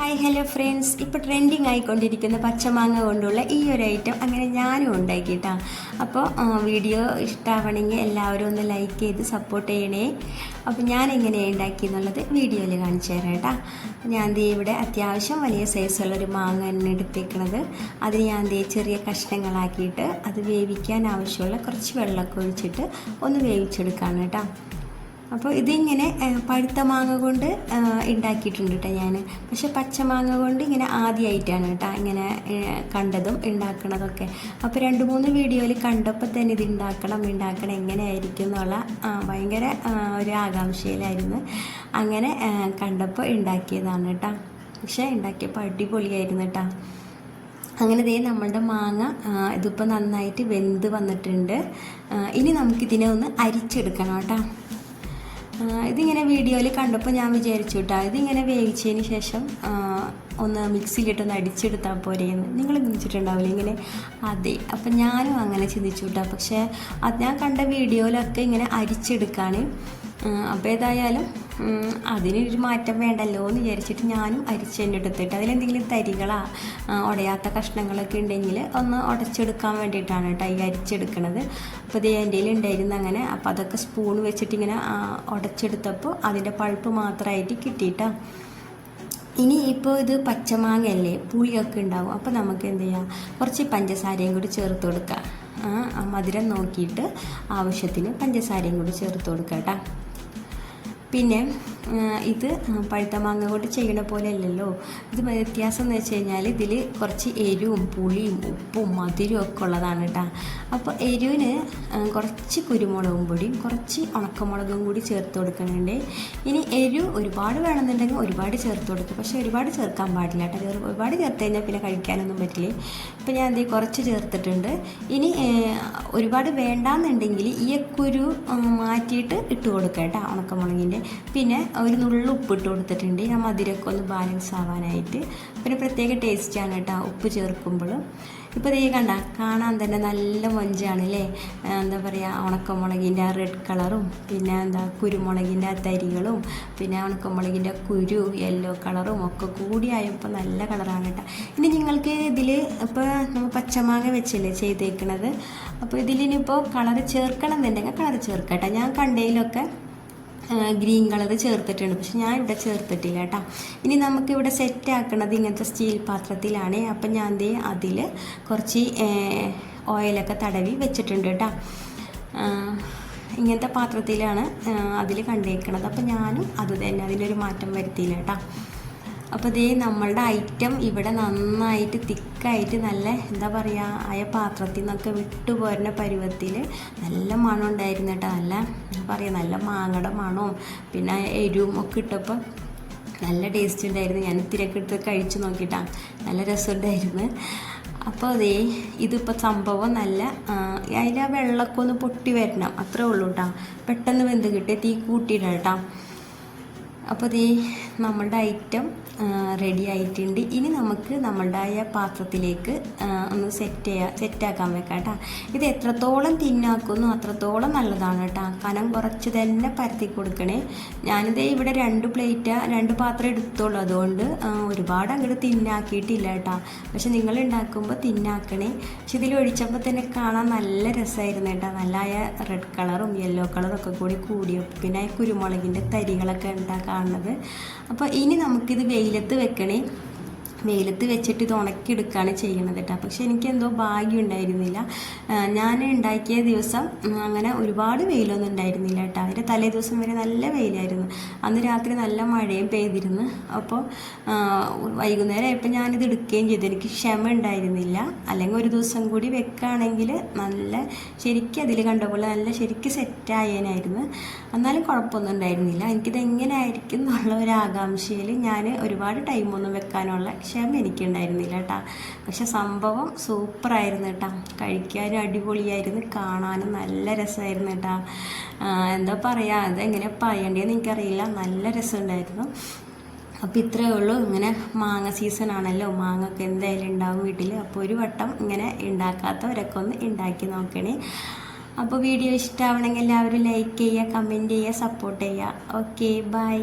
Hi hello friends, ഇപ്പോൾ trending ആയിക്കൊണ്ടിരിക്കുന്ന പച്ചമാങ്ങ കൊണ്ടുള്ള ഈ ഒരു ഐറ്റം അങ്ങനെ ഞാനും ഉണ്ടാക്കിയിട്ടാ. അപ്പോൾ വീഡിയോ ഇഷ്ടമാവണമെങ്കിൽ എല്ലാവരും ഒന്ന് ലൈക്ക് ചെയ്ത് സപ്പോർട്ട് ചെയ്യണേ. അപ്പോൾ ഞാൻ എങ്ങനെയാണ് ഉണ്ടാക്കി എന്നുള്ളത് വീഡിയോയിൽ കാണിച്ചു തരാം കേട്ടോ. ഞാൻ ഇവിടെ അത്യാവശ്യം വലിയ സൈസുള്ളൊരു മാങ്ങ തന്നെ എടുത്തേക്കണത്. അതിന് ഞാൻ ചെറിയ കഷ്ണങ്ങളാക്കിയിട്ട് അത് വേവിക്കാൻ ആവശ്യമുള്ള കുറച്ച് വെള്ളമൊക്കെ ഒഴിച്ചിട്ട് ഒന്ന് വേവിച്ചെടുക്കുകയാണ് കേട്ടോ. അപ്പോൾ ഇതിങ്ങനെ പഴുത്ത മാങ്ങ കൊണ്ട് ഉണ്ടാക്കിയിട്ടുണ്ട് കേട്ടോ ഞാൻ. പക്ഷെ പച്ചമാങ്ങ കൊണ്ട് ഇങ്ങനെ ആദ്യമായിട്ടാണ് കേട്ടോ ഇങ്ങനെ കണ്ടതും ഉണ്ടാക്കണതൊക്കെ. അപ്പോൾ 2-3 വീഡിയോയിൽ കണ്ടപ്പോൾ തന്നെ ഇത് ഉണ്ടാക്കണം എങ്ങനെയായിരിക്കും എന്നുള്ള ഭയങ്കര ഒരു ആകാംക്ഷയിലായിരുന്നു. അങ്ങനെ കണ്ടപ്പോൾ ഉണ്ടാക്കിയതാണ് കേട്ടോ. പക്ഷേ ഉണ്ടാക്കിയപ്പോൾ അടിപൊളിയായിരുന്നു കേട്ടോ. അങ്ങനെ നമ്മളുടെ മാങ്ങ ഇതിപ്പോൾ നന്നായിട്ട് വെന്ത് വന്നിട്ടുണ്ട്. ഇനി നമുക്കിതിനെ ഒന്ന് അരിച്ചെടുക്കണം കേട്ടോ. ഇതിങ്ങനെ വീഡിയോയിൽ കണ്ടപ്പോൾ ഞാൻ വിചാരിച്ചു കേട്ടോ, ഇതിങ്ങനെ വേവിച്ചതിന് ശേഷം ഒന്ന് മിക്സിയിലിട്ടൊന്ന് അടിച്ചെടുത്താൽ പോരെയെന്ന്. നിങ്ങൾ ചിന്തിച്ചിട്ടുണ്ടാവില്ല ഇങ്ങനെ? അതെ, അപ്പം ഞാനും അങ്ങനെ ചിന്തിച്ചു കേട്ടോ. പക്ഷേ അത് ഞാൻ കണ്ട വീഡിയോയിലൊക്കെ ഇങ്ങനെ അരിച്ചെടുക്കാൻ. അപ്പോൾ ഏതായാലും അതിനൊരു മാറ്റം വേണ്ടല്ലോ എന്ന് വിചാരിച്ചിട്ട് ഞാനും അരിച്ച് തന്നെ എടുത്തിട്ട് അതിലെന്തെങ്കിലും തരികളോ ഉടയാത്ത കഷ്ണങ്ങളൊക്കെ ഉണ്ടെങ്കിൽ ഒന്ന് ഉടച്ചെടുക്കാൻ വേണ്ടിയിട്ടാണ് കേട്ടോ ഈ അരിച്ചെടുക്കണത്. അപ്പോൾ ഇത് എൻ്റെ കയ്യിൽ ഉണ്ടായിരുന്നു അങ്ങനെ. അപ്പോൾ അതൊക്കെ സ്പൂൺ വെച്ചിട്ട് ഇങ്ങനെ ഉടച്ചെടുത്തപ്പോൾ അതിൻ്റെ പൾപ്പ് മാത്രമായിട്ട് കിട്ടിയിട്ടാ. ഇനി ഇപ്പോൾ ഇത് പച്ചമാങ്ങയല്ലേ, പുളിയൊക്കെ ഉണ്ടാവും. അപ്പോൾ നമുക്ക് എന്ത് ചെയ്യാം, കുറച്ച് പഞ്ചസാരയും കൂടി ചേർത്ത് കൊടുക്കാം. മധുരം നോക്കിയിട്ട് ആവശ്യത്തിന് പഞ്ചസാരയും കൂടി ചേർത്ത് കൊടുക്കാം കേട്ടോ. പിന്നെ ഇത് പഴുത്ത മാങ്ങ കൊണ്ട് ചെയ്യണ പോലെ അല്ലല്ലോ. ഇത് വ്യത്യാസം എന്ന് വെച്ച് കഴിഞ്ഞാൽ ഇതിൽ കുറച്ച് എരിവും പുളിയും ഉപ്പും മധുരവും ഒക്കെ ഉള്ളതാണ് കേട്ടോ. അപ്പോൾ എരിവിന് കുറച്ച് കുരുമുളകും പൊടിയും കുറച്ച് ഉണക്കമുളകും കൂടി ചേർത്ത് കൊടുക്കുന്നുണ്ട്. ഇനി എരിവ് ഒരുപാട് വേണമെന്നുണ്ടെങ്കിൽ ഒരുപാട് ചേർത്ത് കൊടുക്കും. പക്ഷേ ഒരുപാട് ചേർക്കാൻ പാടില്ല കേട്ടോ. ഒരുപാട് ചേർത്ത് കഴിഞ്ഞാൽ പിന്നെ കഴിക്കാനൊന്നും പറ്റില്ല. ഇപ്പോൾ ഞാൻ കുറച്ച് ചേർത്തിട്ടുണ്ട്. ഇനി ഒരുപാട് വേണ്ടാന്നുണ്ടെങ്കിൽ ഈ കുരു മാറ്റിയിട്ട് ഇട്ട് കൊടുക്കാം കേട്ടോ ഉണക്കമുളകിൻ്റെ. പിന്നെ ഒരു നുള്ളു ഉപ്പിട്ട് കൊടുത്തിട്ടുണ്ട്, ഞാൻ മധുരമൊക്കെ ഒന്ന് ബാലൻസ് ആവാനായിട്ട്. പിന്നെ പ്രത്യേക ടേസ്റ്റാണ് കേട്ടോ ഉപ്പ് ചേർക്കുമ്പോൾ. ഇപ്പോൾ കണ്ട കാണാൻ തന്നെ നല്ല മൊഞ്ചാണല്ലേ. എന്താ പറയുക, ഉണക്കമുളകിൻ്റെ ആ റെഡ് കളറും പിന്നെ കുരുമുളകിൻ്റെ ആ തരികളും പിന്നെ ഉണക്കമുളകിൻ്റെ കുരു യെല്ലോ കളറും ഒക്കെ കൂടിയായപ്പോൾ നല്ല കളറാണ് കേട്ടോ. ഇനി നിങ്ങൾക്ക് ഇതിൽ ഇപ്പോൾ നമ്മൾ പച്ചമാങ്ങ വെച്ചല്ലേ ചെയ്തേക്കണത്. അപ്പോൾ ഇതിലിനിപ്പോൾ കളറ് ചേർക്കണം എന്നുണ്ടെങ്കിൽ കളറ് ചേർക്കട്ടെ. ഞാൻ കണ്ടതിലൊക്കെ ഗ്രീൻ കളർ ചേർത്തിട്ടുണ്ട്, പക്ഷെ ഞാൻ ഇവിടെ ചേർത്തിട്ടില്ല കേട്ടോ. ഇനി നമുക്കിവിടെ സെറ്റ് ആക്കണത് ഇങ്ങനത്തെ സ്റ്റീൽ പാത്രത്തിലാണ്. അപ്പം ഞാൻ അതിൽ കുറച്ച് ഓയിലൊക്കെ തടവി വെച്ചിട്ടുണ്ട് കേട്ടോ. ഇങ്ങനത്തെ പാത്രത്തിലാണ് അതിൽ കണ്ടേക്കണത്. അപ്പം ഞാനും അത് തന്നെ, അതിലൊരു മാറ്റം വരുത്തിയില്ല കേട്ടോ. അപ്പോൾ നമ്മളുടെ ഐറ്റം ഇവിടെ നന്നായിട്ട് തിക്കായിട്ട് നല്ല എന്താ പറയുക ആയ പാത്രത്തിൽ നിന്നൊക്കെ വിട്ടുപോരുന്ന പരുവത്തിൽ നല്ല മണം ഉണ്ടായിരുന്നു കേട്ടോ. നല്ല എന്താ പറയുക, നല്ല മാങ്ങയുടെ മണവും പിന്നെ എരിവും ഒക്കെ ഇട്ടപ്പോൾ നല്ല ടേസ്റ്റ് ഉണ്ടായിരുന്നു. ഞാൻ ഇത്തിരിയൊക്കെ എടുത്ത് കഴിച്ച് നോക്കിയിട്ടാണ്, നല്ല രസമുണ്ടായിരുന്നു. അപ്പോൾ ഇതിപ്പോൾ സംഭവം നല്ല അതിൻ്റെ ആ വെള്ളമൊക്കെ ഒന്ന് പൊട്ടി വരണം, അത്രേ ഉള്ളൂ കേട്ടോ. പെട്ടെന്ന് വെന്ത് കിട്ടിയ തീ കൂട്ടിയിടാം കേട്ടോ. അപ്പോൾ നമ്മളുടെ ഐറ്റം റെഡി ആയിട്ടുണ്ട്. ഇനി നമുക്ക് നമ്മളുടെ പാത്രത്തിലേക്ക് ഒന്ന് സെറ്റാക്കാൻ വെക്കാം കേട്ടോ. ഇത് എത്രത്തോളം തിന്നാക്കുന്നു അത്രത്തോളം നല്ലതാണ് കേട്ടോ. കനം കുറച്ച് തന്നെ പരത്തി കൊടുക്കണേ. ഞാനിത് ഇവിടെ 2 പാത്രം എടുത്തോളൂ, അതുകൊണ്ട് ഒരുപാട് അങ്ങോട്ട് തിന്നാക്കിയിട്ടില്ല കേട്ടോ. പക്ഷെ നിങ്ങൾ ഉണ്ടാക്കുമ്പോൾ തിന്നാക്കണേ. പക്ഷെ ഇതിൽ ഒഴിച്ചപ്പോൾ തന്നെ കാണാൻ നല്ല രസമായിരുന്നു കേട്ടോ. നല്ലായ റെഡ് കളറും യെല്ലോ കളറും ഒക്കെ കൂടിയോ പിന്നെ കുരുമുളകിൻ്റെ തരികളൊക്കെ കാണുന്നത്. അപ്പോൾ ഇനി നമുക്കിത് വെയിലത്ത് വെക്കണേ. വെയിലത്ത് വെച്ചിട്ട് ഇത് ഉണക്കിയെടുക്കുകയാണ് ചെയ്യുന്നത് കേട്ടോ. പക്ഷെ എനിക്കെന്തോ ഭാഗ്യം ഉണ്ടായിരുന്നില്ല. ഞാൻ ഉണ്ടാക്കിയ ദിവസം അങ്ങനെ ഒരുപാട് വെയിലൊന്നും ഉണ്ടായിരുന്നില്ല കേട്ടോ. അതിൻ്റെ തലേ ദിവസം വരെ നല്ല വെയിലായിരുന്നു. അന്ന് രാത്രി നല്ല മഴയും പെയ്തിരുന്നു. അപ്പോൾ വൈകുന്നേരം ആയപ്പോൾ ഞാനിത് എടുക്കുകയും ചെയ്തു. എനിക്ക് ക്ഷമ ഉണ്ടായിരുന്നില്ല. അല്ലെങ്കിൽ ഒരു ദിവസം കൂടി വെക്കുകയാണെങ്കിൽ നല്ല ശരിക്കും അതിൽ കണ്ട പോലെ നല്ല ശരിക്കും സെറ്റായേനായിരുന്നു. എന്നാലും കുഴപ്പമൊന്നും ഉണ്ടായിരുന്നില്ല. എനിക്കിത് എങ്ങനെ ആയിരിക്കും എന്നുള്ള ഒരു ആകാംക്ഷയിൽ ഞാൻ ഒരുപാട് ടൈമൊന്നും വെക്കാനുള്ള ക്ഷമ എനിക്കുണ്ടായിരുന്നില്ല കേട്ടോ. പക്ഷെ സംഭവം സൂപ്പറായിരുന്നു കേട്ടോ. കഴിക്കാനും അടിപൊളിയായിരുന്നു, കാണാനും നല്ല രസമായിരുന്നു കേട്ടോ. എന്താ പറയുക, അതെങ്ങനെ പറയേണ്ടതെന്ന് എനിക്കറിയില്ല, നല്ല രസമുണ്ടായിരുന്നു. അപ്പോൾ ഇത്രയേ ഉള്ളൂ. ഇങ്ങനെ മാങ്ങ സീസൺ ആണല്ലോ, മാങ്ങ ഒക്കെ എന്തായാലും ഉണ്ടാവും വീട്ടിൽ. അപ്പോൾ ഒരു വട്ടം ഇങ്ങനെ ഉണ്ടാക്കാത്തവരൊക്കെ ഒന്ന് ഉണ്ടാക്കി നോക്കണേ. അപ്പോൾ വീഡിയോ ഇഷ്ടമാവണമെങ്കിൽ എല്ലാവരും ലൈക്ക് ചെയ്യുക, കമൻറ്റ് ചെയ്യുക, സപ്പോർട്ട് ചെയ്യുക. Okay, by.